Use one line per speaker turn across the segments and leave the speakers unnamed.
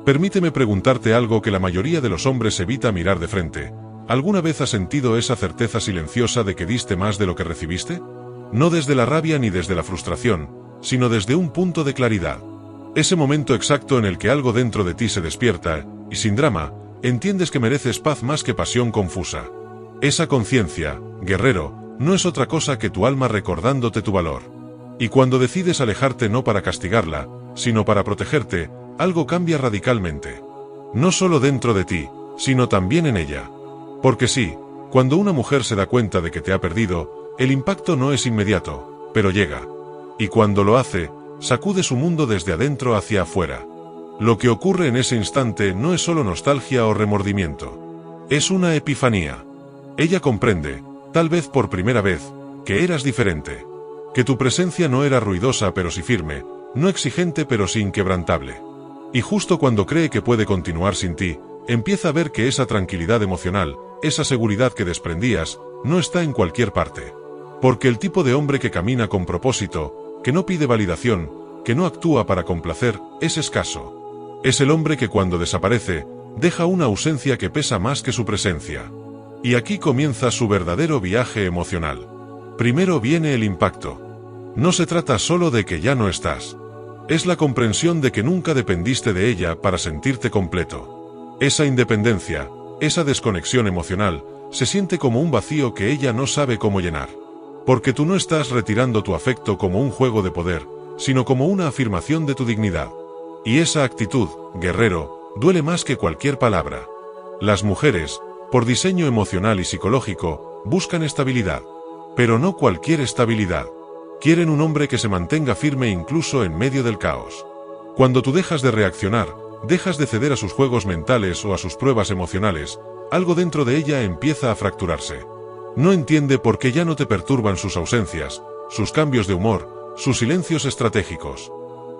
Permíteme preguntarte algo que la mayoría de los hombres evita mirar de frente. ¿Alguna vez has sentido esa certeza silenciosa de que diste más de lo que recibiste? No desde la rabia ni desde la frustración, sino desde un punto de claridad. Ese momento exacto en el que algo dentro de ti se despierta, y sin drama, entiendes que mereces paz más que pasión confusa. Esa conciencia, guerrero, no es otra cosa que tu alma recordándote tu valor. Y cuando decides alejarte no para castigarla, sino para protegerte, algo cambia radicalmente. No solo dentro de ti, sino también en ella. Porque sí, cuando una mujer se da cuenta de que te ha perdido, el impacto no es inmediato, pero llega. Y cuando lo hace, sacude su mundo desde adentro hacia afuera. Lo que ocurre en ese instante no es solo nostalgia o remordimiento. Es una epifanía. Ella comprende, tal vez por primera vez, que eras diferente. Que tu presencia no era ruidosa pero sí firme, no exigente pero sí inquebrantable. Y justo cuando cree que puede continuar sin ti, empieza a ver que esa tranquilidad emocional, esa seguridad que desprendías, no está en cualquier parte. Porque el tipo de hombre que camina con propósito, que no pide validación, que no actúa para complacer, es escaso. Es el hombre que cuando desaparece, deja una ausencia que pesa más que su presencia. Y aquí comienza su verdadero viaje emocional. Primero viene el impacto. No se trata solo de que ya no estás. Es la comprensión de que nunca dependiste de ella para sentirte completo. Esa independencia, esa desconexión emocional, se siente como un vacío que ella no sabe cómo llenar. Porque tú no estás retirando tu afecto como un juego de poder, sino como una afirmación de tu dignidad. Y esa actitud, guerrero, duele más que cualquier palabra. Las mujeres, por diseño emocional y psicológico, buscan estabilidad. Pero no cualquier estabilidad. Quieren un hombre que se mantenga firme incluso en medio del caos. Cuando tú dejas de reaccionar, dejas de ceder a sus juegos mentales o a sus pruebas emocionales, algo dentro de ella empieza a fracturarse. No entiende por qué ya no te perturban sus ausencias, sus cambios de humor, sus silencios estratégicos.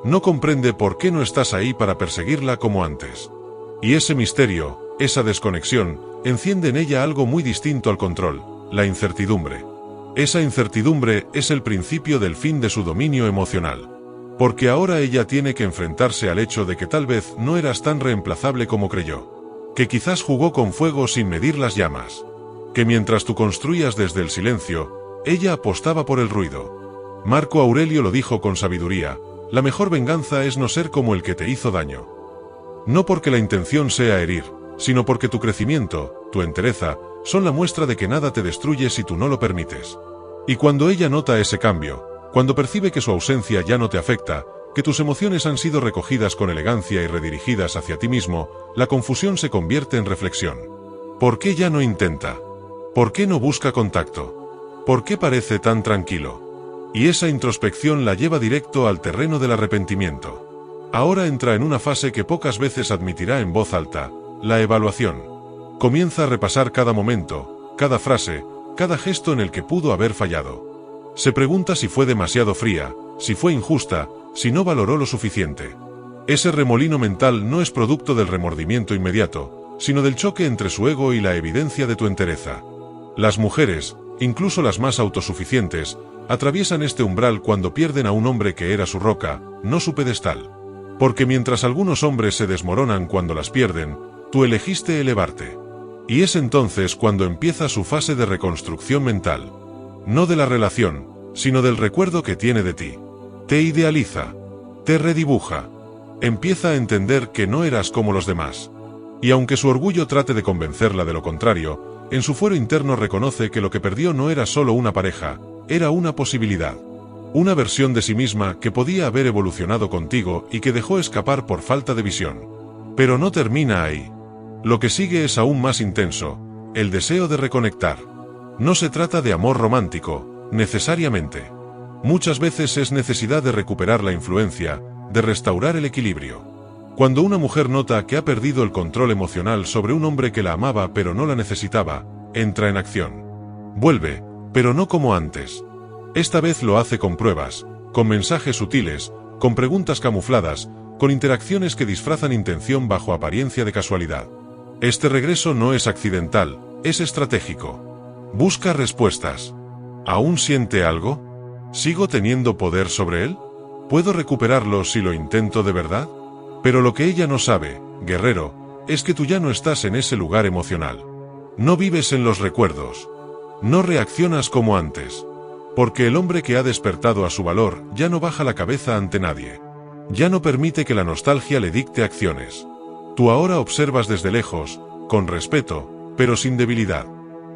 No comprende por qué no estás ahí para perseguirla como antes. Y ese misterio, esa desconexión, enciende en ella algo muy distinto al control, la incertidumbre. Esa incertidumbre es el principio del fin de su dominio emocional. Porque ahora ella tiene que enfrentarse al hecho de que tal vez no eras tan reemplazable como creyó. Que quizás jugó con fuego sin medir las llamas. Que mientras tú construías desde el silencio, ella apostaba por el ruido. Marco Aurelio lo dijo con sabiduría: la mejor venganza es no ser como el que te hizo daño. No porque la intención sea herir, sino porque tu crecimiento, tu entereza, son la muestra de que nada te destruye si tú no lo permites. Y cuando ella nota ese cambio, cuando percibe que su ausencia ya no te afecta, que tus emociones han sido recogidas con elegancia y redirigidas hacia ti mismo, la confusión se convierte en reflexión. ¿Por qué ya no intenta? ¿Por qué no busca contacto? ¿Por qué parece tan tranquilo? Y esa introspección la lleva directo al terreno del arrepentimiento. Ahora entra en una fase que pocas veces admitirá en voz alta: la evaluación. Comienza a repasar cada momento, cada frase, cada gesto en el que pudo haber fallado. Se pregunta si fue demasiado fría, si fue injusta, si no valoró lo suficiente. Ese remolino mental no es producto del remordimiento inmediato, sino del choque entre su ego y la evidencia de tu entereza. Las mujeres, incluso las más autosuficientes, atraviesan este umbral cuando pierden a un hombre que era su roca, no su pedestal. Porque mientras algunos hombres se desmoronan cuando las pierden, tú elegiste elevarte. Y es entonces cuando empieza su fase de reconstrucción mental. No de la relación, sino del recuerdo que tiene de ti. Te idealiza. Te redibuja. Empieza a entender que no eras como los demás. Y aunque su orgullo trate de convencerla de lo contrario, en su fuero interno reconoce que lo que perdió no era solo una pareja, era una posibilidad. Una versión de sí misma que podía haber evolucionado contigo y que dejó escapar por falta de visión. Pero no termina ahí. Lo que sigue es aún más intenso: el deseo de reconectar. No se trata de amor romántico, necesariamente. Muchas veces es necesidad de recuperar la influencia, de restaurar el equilibrio. Cuando una mujer nota que ha perdido el control emocional sobre un hombre que la amaba pero no la necesitaba, entra en acción. Vuelve, pero no como antes. Esta vez lo hace con pruebas, con mensajes sutiles, con preguntas camufladas, con interacciones que disfrazan intención bajo apariencia de casualidad. Este regreso no es accidental, es estratégico. Busca respuestas. ¿Aún siente algo? ¿Sigo teniendo poder sobre él? ¿Puedo recuperarlo si lo intento de verdad? Pero lo que ella no sabe, guerrero, es que tú ya no estás en ese lugar emocional. No vives en los recuerdos. No reaccionas como antes. Porque el hombre que ha despertado a su valor ya no baja la cabeza ante nadie. Ya no permite que la nostalgia le dicte acciones. Tú ahora observas desde lejos, con respeto, pero sin debilidad.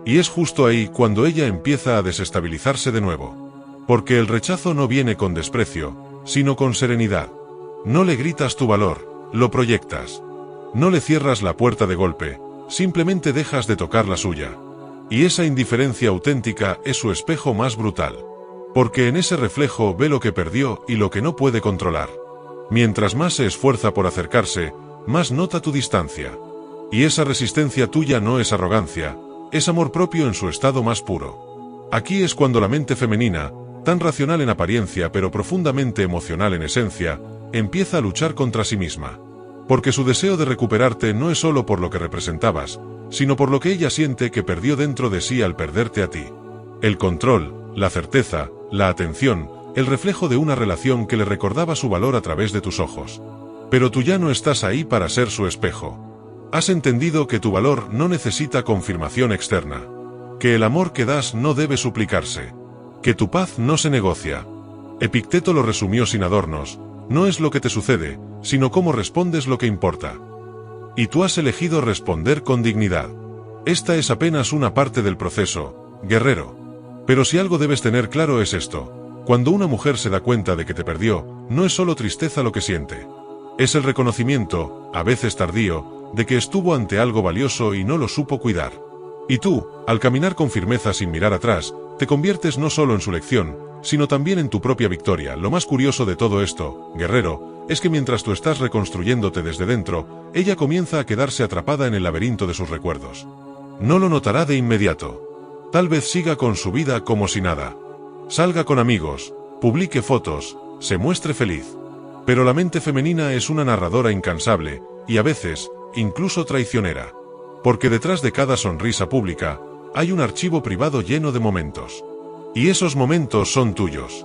Y es justo ahí cuando ella empieza a desestabilizarse de nuevo. Porque el rechazo no viene con desprecio, sino con serenidad. No le gritas tu valor, lo proyectas. No le cierras la puerta de golpe, simplemente dejas de tocar la suya. Y esa indiferencia auténtica es su espejo más brutal. Porque en ese reflejo ve lo que perdió y lo que no puede controlar. Mientras más se esfuerza por acercarse, más nota tu distancia. Y esa resistencia tuya no es arrogancia, es amor propio en su estado más puro. Aquí es cuando la mente femenina, tan racional en apariencia pero profundamente emocional en esencia, empieza a luchar contra sí misma. Porque su deseo de recuperarte no es solo por lo que representabas, sino por lo que ella siente que perdió dentro de sí al perderte a ti. El control, la certeza, la atención, el reflejo de una relación que le recordaba su valor a través de tus ojos. Pero tú ya no estás ahí para ser su espejo. Has entendido que tu valor no necesita confirmación externa. Que el amor que das no debe suplicarse. Que tu paz no se negocia. Epicteto lo resumió sin adornos: no es lo que te sucede, sino cómo respondes lo que importa. Y tú has elegido responder con dignidad. Esta es apenas una parte del proceso, guerrero. Pero si algo debes tener claro es esto: cuando una mujer se da cuenta de que te perdió, no es solo tristeza lo que siente. Es el reconocimiento, a veces tardío, de que estuvo ante algo valioso y no lo supo cuidar. Y tú, al caminar con firmeza sin mirar atrás, te conviertes no solo en su lección, sino también en tu propia victoria. Lo más curioso de todo esto, guerrero, es que mientras tú estás reconstruyéndote desde dentro, ella comienza a quedarse atrapada en el laberinto de sus recuerdos. No lo notará de inmediato. Tal vez siga con su vida como si nada. Salga con amigos, publique fotos, se muestre feliz. Pero la mente femenina es una narradora incansable, y a veces, incluso traicionera. Porque detrás de cada sonrisa pública, hay un archivo privado lleno de momentos. Y esos momentos son tuyos.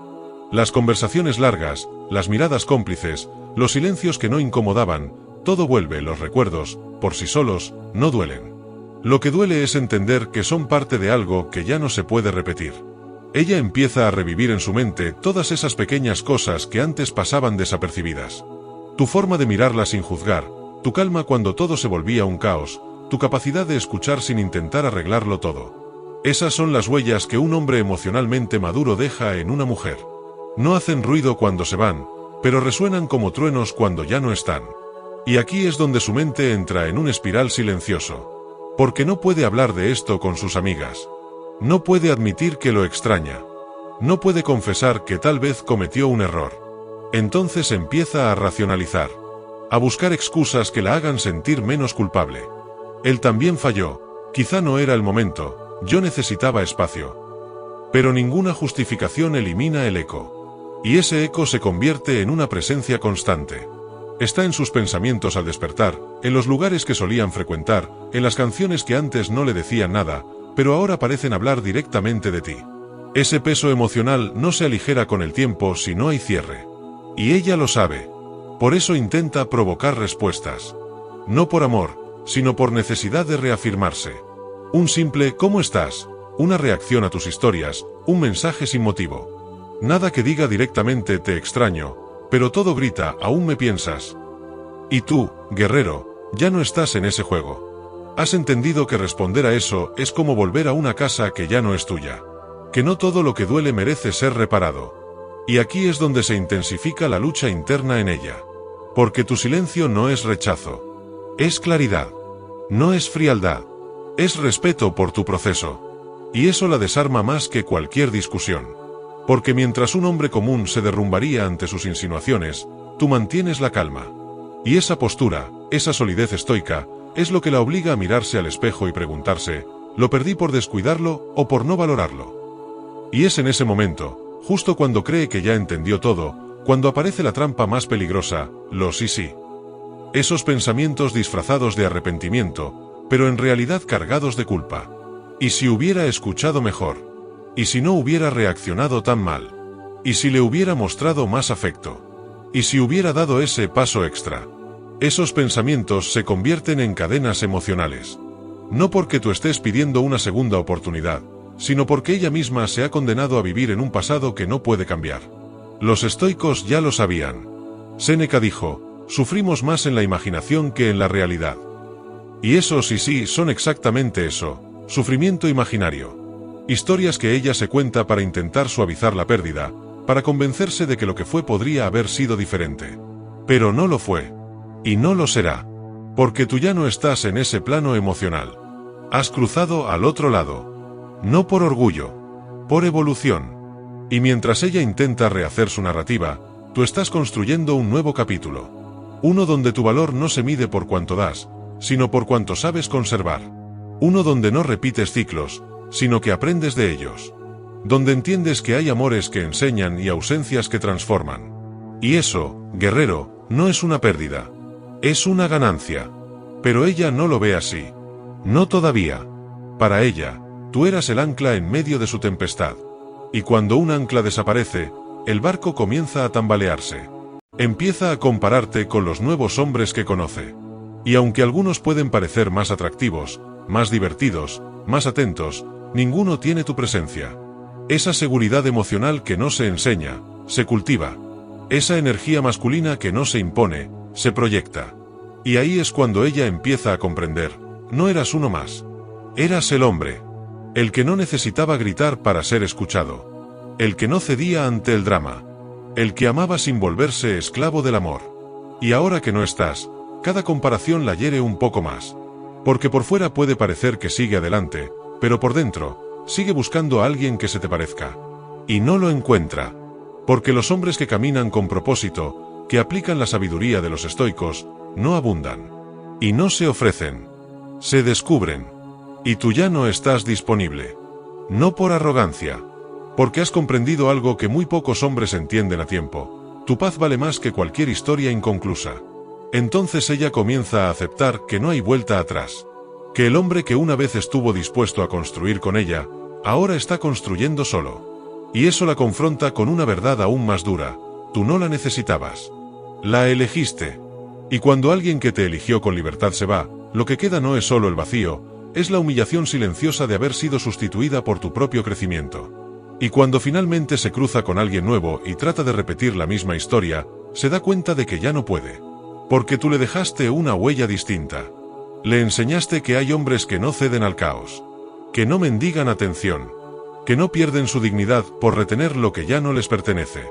Las conversaciones largas, las miradas cómplices, los silencios que no incomodaban, todo vuelve. Los recuerdos, por sí solos, no duelen. Lo que duele es entender que son parte de algo que ya no se puede repetir. Ella empieza a revivir en su mente todas esas pequeñas cosas que antes pasaban desapercibidas. Tu forma de mirarla sin juzgar, tu calma cuando todo se volvía un caos, tu capacidad de escuchar sin intentar arreglarlo todo. Esas son las huellas que un hombre emocionalmente maduro deja en una mujer. No hacen ruido cuando se van, pero resuenan como truenos cuando ya no están. Y aquí es donde su mente entra en un espiral silencioso. Porque no puede hablar de esto con sus amigas. No puede admitir que lo extraña. No puede confesar que tal vez cometió un error. Entonces empieza a racionalizar. A buscar excusas que la hagan sentir menos culpable. Él también falló. Quizá no era el momento. Yo necesitaba espacio. Pero ninguna justificación elimina el eco. Y ese eco se convierte en una presencia constante. Está en sus pensamientos al despertar, en los lugares que solían frecuentar, en las canciones que antes no le decían nada, pero ahora parecen hablar directamente de ti. Ese peso emocional no se aligera con el tiempo si no hay cierre. Y ella lo sabe. Por eso intenta provocar respuestas. No por amor, sino por necesidad de reafirmarse. Un simple ¿cómo estás?, una reacción a tus historias, un mensaje sin motivo. Nada que diga directamente te extraño, pero todo grita ¿aún me piensas? Y tú, guerrero, ya no estás en ese juego. Has entendido que responder a eso es como volver a una casa que ya no es tuya. Que no todo lo que duele merece ser reparado. Y aquí es donde se intensifica la lucha interna en ella. Porque tu silencio no es rechazo. Es claridad. No es frialdad. Es respeto por tu proceso. Y eso la desarma más que cualquier discusión. Porque mientras un hombre común se derrumbaría ante sus insinuaciones, tú mantienes la calma. Y esa postura, esa solidez estoica, es lo que la obliga a mirarse al espejo y preguntarse, ¿lo perdí por descuidarlo o por no valorarlo? Y es en ese momento, justo cuando cree que ya entendió todo, cuando aparece la trampa más peligrosa, los sí. Esos pensamientos disfrazados de arrepentimiento, pero en realidad cargados de culpa. ¿Y si hubiera escuchado mejor? ¿Y si no hubiera reaccionado tan mal? ¿Y si le hubiera mostrado más afecto? ¿Y si hubiera dado ese paso extra? Esos pensamientos se convierten en cadenas emocionales. No porque tú estés pidiendo una segunda oportunidad, sino porque ella misma se ha condenado a vivir en un pasado que no puede cambiar. Los estoicos ya lo sabían. Séneca dijo, sufrimos más en la imaginación que en la realidad. Y esos sí son exactamente eso, sufrimiento imaginario. Historias que ella se cuenta para intentar suavizar la pérdida, para convencerse de que lo que fue podría haber sido diferente. Pero no lo fue. Y no lo será. Porque tú ya no estás en ese plano emocional. Has cruzado al otro lado. No por orgullo. Por evolución. Y mientras ella intenta rehacer su narrativa, tú estás construyendo un nuevo capítulo. Uno donde tu valor no se mide por cuánto das, sino por cuánto sabes conservar. Uno donde no repites ciclos, sino que aprendes de ellos. Donde entiendes que hay amores que enseñan y ausencias que transforman. Y eso, guerrero, no es una pérdida. Es una ganancia. Pero ella no lo ve así. No todavía. Para ella, tú eras el ancla en medio de su tempestad. Y cuando un ancla desaparece, el barco comienza a tambalearse. Empieza a compararte con los nuevos hombres que conoce. Y aunque algunos pueden parecer más atractivos, más divertidos, más atentos, ninguno tiene tu presencia. Esa seguridad emocional que no se enseña, se cultiva. Esa energía masculina que no se impone, se proyecta. Y ahí es cuando ella empieza a comprender, no eras uno más. Eras el hombre. El que no necesitaba gritar para ser escuchado. El que no cedía ante el drama. El que amaba sin volverse esclavo del amor. Y ahora que no estás, cada comparación la hiere un poco más. Porque por fuera puede parecer que sigue adelante, pero por dentro, sigue buscando a alguien que se te parezca. Y no lo encuentra. Porque los hombres que caminan con propósito, que aplican la sabiduría de los estoicos, no abundan. Y no se ofrecen. Se descubren. Y tú ya no estás disponible. No por arrogancia. Porque has comprendido algo que muy pocos hombres entienden a tiempo. Tu paz vale más que cualquier historia inconclusa. Entonces ella comienza a aceptar que no hay vuelta atrás. Que el hombre que una vez estuvo dispuesto a construir con ella, ahora está construyendo solo. Y eso la confronta con una verdad aún más dura. Tú no la necesitabas. La elegiste. Y cuando alguien que te eligió con libertad se va, lo que queda no es solo el vacío, es la humillación silenciosa de haber sido sustituida por tu propio crecimiento. Y cuando finalmente se cruza con alguien nuevo y trata de repetir la misma historia, se da cuenta de que ya no puede. Porque tú le dejaste una huella distinta. Le enseñaste que hay hombres que no ceden al caos. Que no mendigan atención. Que no pierden su dignidad por retener lo que ya no les pertenece.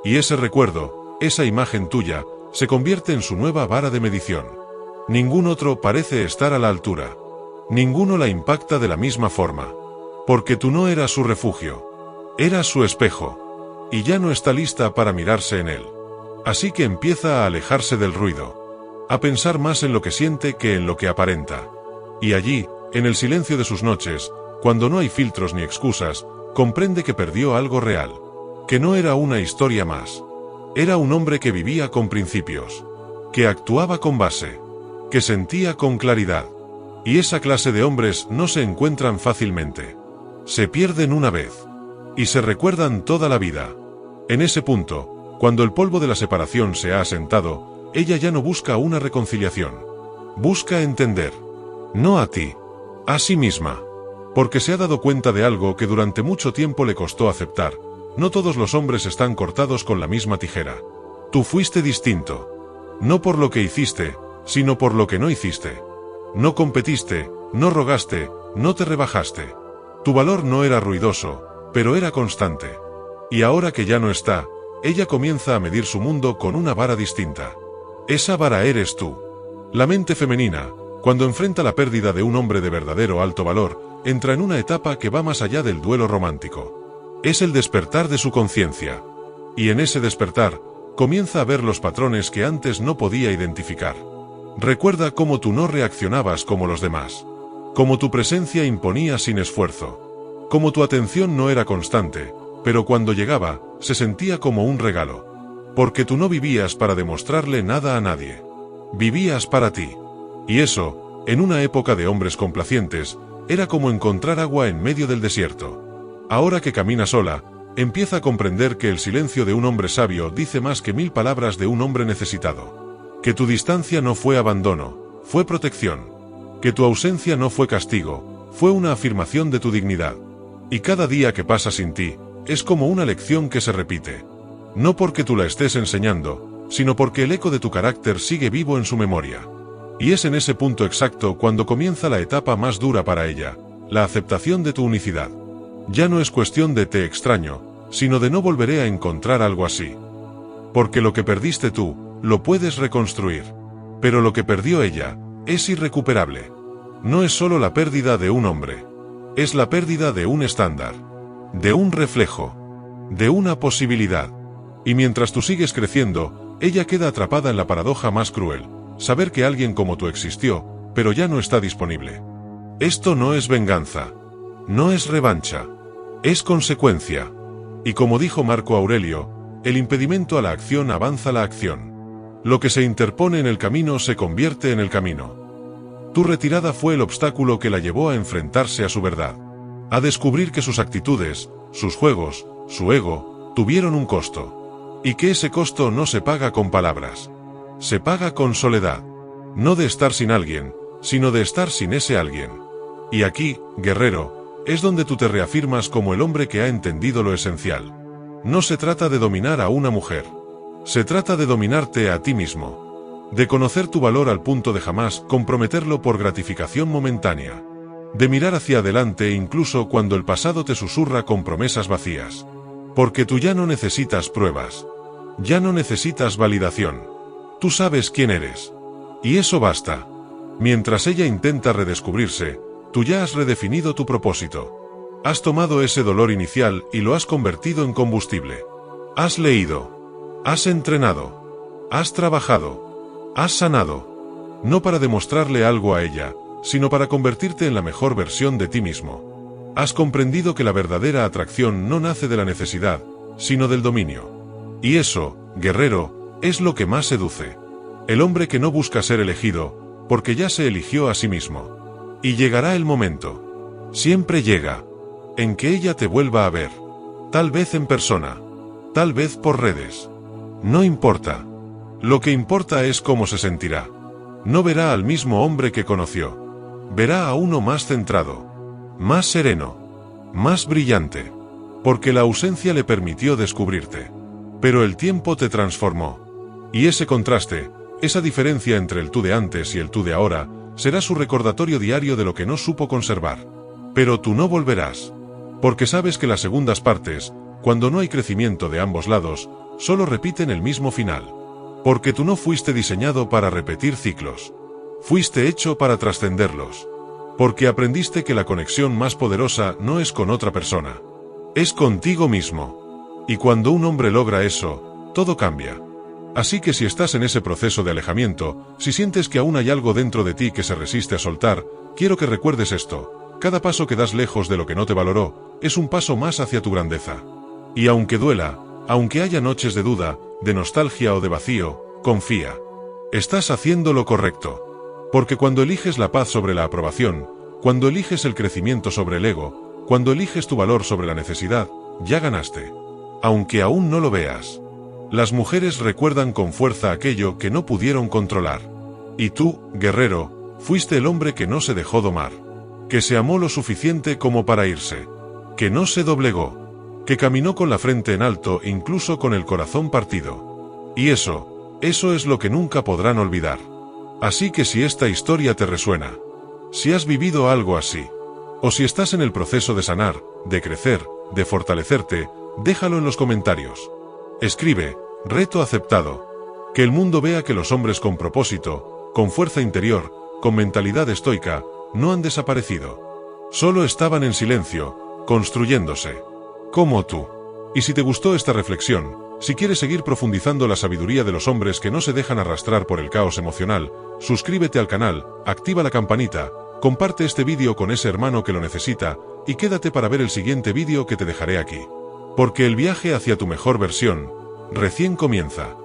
Y ese recuerdo, esa imagen tuya, se convierte en su nueva vara de medición. Ningún otro parece estar a la altura. Ninguno la impacta de la misma forma. Porque tú no eras su refugio. Eras su espejo. Y ya no está lista para mirarse en él. Así que empieza a alejarse del ruido. A pensar más en lo que siente que en lo que aparenta. Y allí, en el silencio de sus noches, cuando no hay filtros ni excusas, comprende que perdió algo real. Que no era una historia más. Era un hombre que vivía con principios. Que actuaba con base. Que sentía con claridad. Y esa clase de hombres no se encuentran fácilmente. Se pierden una vez. Y se recuerdan toda la vida. En ese punto, cuando el polvo de la separación se ha asentado, ella ya no busca una reconciliación. Busca entender. No a ti. A sí misma. Porque se ha dado cuenta de algo que durante mucho tiempo le costó aceptar. No todos los hombres están cortados con la misma tijera. Tú fuiste distinto. No por lo que hiciste, sino por lo que no hiciste. No competiste, no rogaste, no te rebajaste. Tu valor no era ruidoso, pero era constante. Y ahora que ya no está, ella comienza a medir su mundo con una vara distinta. Esa vara eres tú. La mente femenina, cuando enfrenta la pérdida de un hombre de verdadero alto valor, entra en una etapa que va más allá del duelo romántico. Es el despertar de su conciencia. Y en ese despertar, comienza a ver los patrones que antes no podía identificar. Recuerda cómo tú no reaccionabas como los demás. Cómo tu presencia imponía sin esfuerzo. Cómo tu atención no era constante, pero cuando llegaba, se sentía como un regalo. Porque tú no vivías para demostrarle nada a nadie. Vivías para ti. Y eso, en una época de hombres complacientes, era como encontrar agua en medio del desierto. Ahora que camina sola, empieza a comprender que el silencio de un hombre sabio dice más que 1000 palabras de un hombre necesitado. Que tu distancia no fue abandono, fue protección. Que tu ausencia no fue castigo, fue una afirmación de tu dignidad. Y cada día que pasa sin ti, es como una lección que se repite. No porque tú la estés enseñando, sino porque el eco de tu carácter sigue vivo en su memoria. Y es en ese punto exacto cuando comienza la etapa más dura para ella, la aceptación de tu unicidad. Ya no es cuestión de te extraño, sino de no volveré a encontrar algo así. Porque lo que perdiste tú, lo puedes reconstruir. Pero lo que perdió ella, es irrecuperable. No es solo la pérdida de un hombre. Es la pérdida de un estándar. De un reflejo. De una posibilidad. Y mientras tú sigues creciendo, ella queda atrapada en la paradoja más cruel. Saber que alguien como tú existió, pero ya no está disponible. Esto no es venganza. No es revancha. Es consecuencia. Y como dijo Marco Aurelio, el impedimento a la acción avanza la acción. Lo que se interpone en el camino se convierte en el camino. Tu retirada fue el obstáculo que la llevó a enfrentarse a su verdad. A descubrir que sus actitudes, sus juegos, su ego, tuvieron un costo. Y que ese costo no se paga con palabras. Se paga con soledad. No de estar sin alguien, sino de estar sin ese alguien. Y aquí, guerrero, es donde tú te reafirmas como el hombre que ha entendido lo esencial. No se trata de dominar a una mujer. Se trata de dominarte a ti mismo. De conocer tu valor al punto de jamás comprometerlo por gratificación momentánea. De mirar hacia adelante incluso cuando el pasado te susurra con promesas vacías. Porque tú ya no necesitas pruebas. Ya no necesitas validación. Tú sabes quién eres. Y eso basta. Mientras ella intenta redescubrirse, tú ya has redefinido tu propósito. Has tomado ese dolor inicial y lo has convertido en combustible. Has leído. Has entrenado. Has trabajado. Has sanado. No para demostrarle algo a ella, sino para convertirte en la mejor versión de ti mismo. Has comprendido que la verdadera atracción no nace de la necesidad, sino del dominio. Y eso, guerrero, es lo que más seduce. El hombre que no busca ser elegido, porque ya se eligió a sí mismo. Y llegará el momento. Siempre llega. En que ella te vuelva a ver. Tal vez en persona. Tal vez por redes. No importa. Lo que importa es cómo se sentirá. No verá al mismo hombre que conoció. Verá a uno más centrado. Más sereno. Más brillante. Porque la ausencia le permitió descubrirte. Pero el tiempo te transformó. Y ese contraste, esa diferencia entre el tú de antes y el tú de ahora, será su recordatorio diario de lo que no supo conservar. Pero tú no volverás. Porque sabes que las segundas partes, cuando no hay crecimiento de ambos lados, solo repiten el mismo final. Porque tú no fuiste diseñado para repetir ciclos. Fuiste hecho para trascenderlos. Porque aprendiste que la conexión más poderosa no es con otra persona. Es contigo mismo. Y cuando un hombre logra eso, todo cambia. Así que si estás en ese proceso de alejamiento, si sientes que aún hay algo dentro de ti que se resiste a soltar, quiero que recuerdes esto. Cada paso que das lejos de lo que no te valoró, es un paso más hacia tu grandeza. Y aunque duela, aunque haya noches de duda, de nostalgia o de vacío, confía. Estás haciendo lo correcto. Porque cuando eliges la paz sobre la aprobación, cuando eliges el crecimiento sobre el ego, cuando eliges tu valor sobre la necesidad, ya ganaste. Aunque aún no lo veas. Las mujeres recuerdan con fuerza aquello que no pudieron controlar. Y tú, guerrero, fuiste el hombre que no se dejó domar. Que se amó lo suficiente como para irse. Que no se doblegó. Que caminó con la frente en alto incluso con el corazón partido. Y eso es lo que nunca podrán olvidar. Así que si esta historia te resuena, si has vivido algo así, o si estás en el proceso de sanar, de crecer, de fortalecerte, déjalo en los comentarios. Escribe, reto aceptado. Que el mundo vea que los hombres con propósito, con fuerza interior, con mentalidad estoica, no han desaparecido. Solo estaban en silencio, construyéndose. Como tú. Y si te gustó esta reflexión, si quieres seguir profundizando la sabiduría de los hombres que no se dejan arrastrar por el caos emocional, suscríbete al canal, activa la campanita, comparte este vídeo con ese hermano que lo necesita, y quédate para ver el siguiente vídeo que te dejaré aquí. Porque el viaje hacia tu mejor versión, recién comienza.